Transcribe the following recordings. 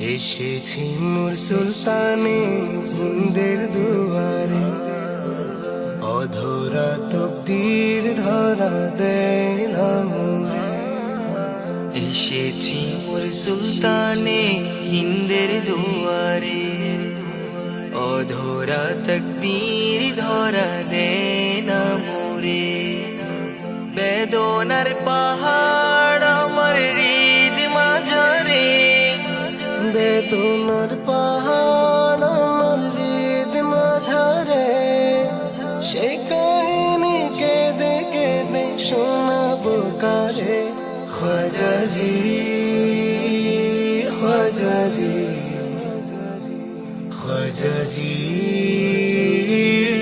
এসেছি নূর সুলতানে হিন্দের দুয়ারে, অধরা তকদীর ধরা দেয় না মোরে। এসেছি নূর সুলতানে হিন্দের দুয়ারে, অধরা তকদীর ধরা দেয় না মোরে। বেদনার পাহাড় আমার হৃদ মাঝারে, বেদনার পাহাড় আমার হৃদ মাঝারে, সে কাহিনী কেঁদে কেঁদে শোনাবো কারে। খ্বাজাজি খ্বাজাজি খ্বাজাজি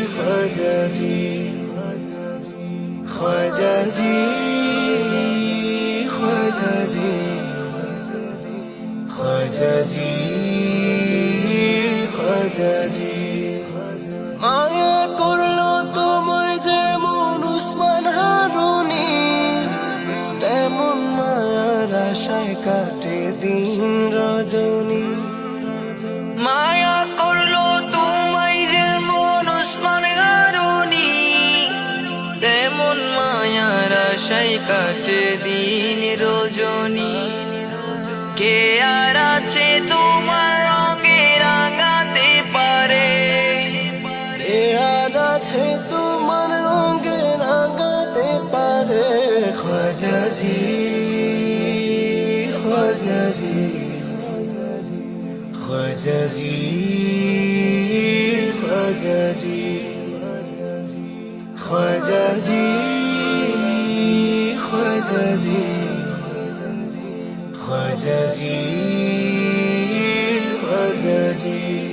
খ্বাজাজি খ্বাজাজি খ্বাজাজি খ্বাজাজি খ্বাজাজি। মায়া করলো তোমায় যেমন উসমান হারুনি, তেমন মায়ার আশায় কাটে দিন রজনী। মায়া করলো তোমায় যেমন উসমান হারুনি, তেমন মায়ার আশায় কাটে দিন রজনী। কে আর আছে তোমার রঙে রাঙাতে পারে, কে আর আছে তোমার রঙে রাঙাতে পারে। খ্বাজাজি খ্বাজাজি খ্বাজাজি খ্বাজাজি খ্বাজাজি খ্বাজাজি খ্বাজাজি খ্বাজাজি।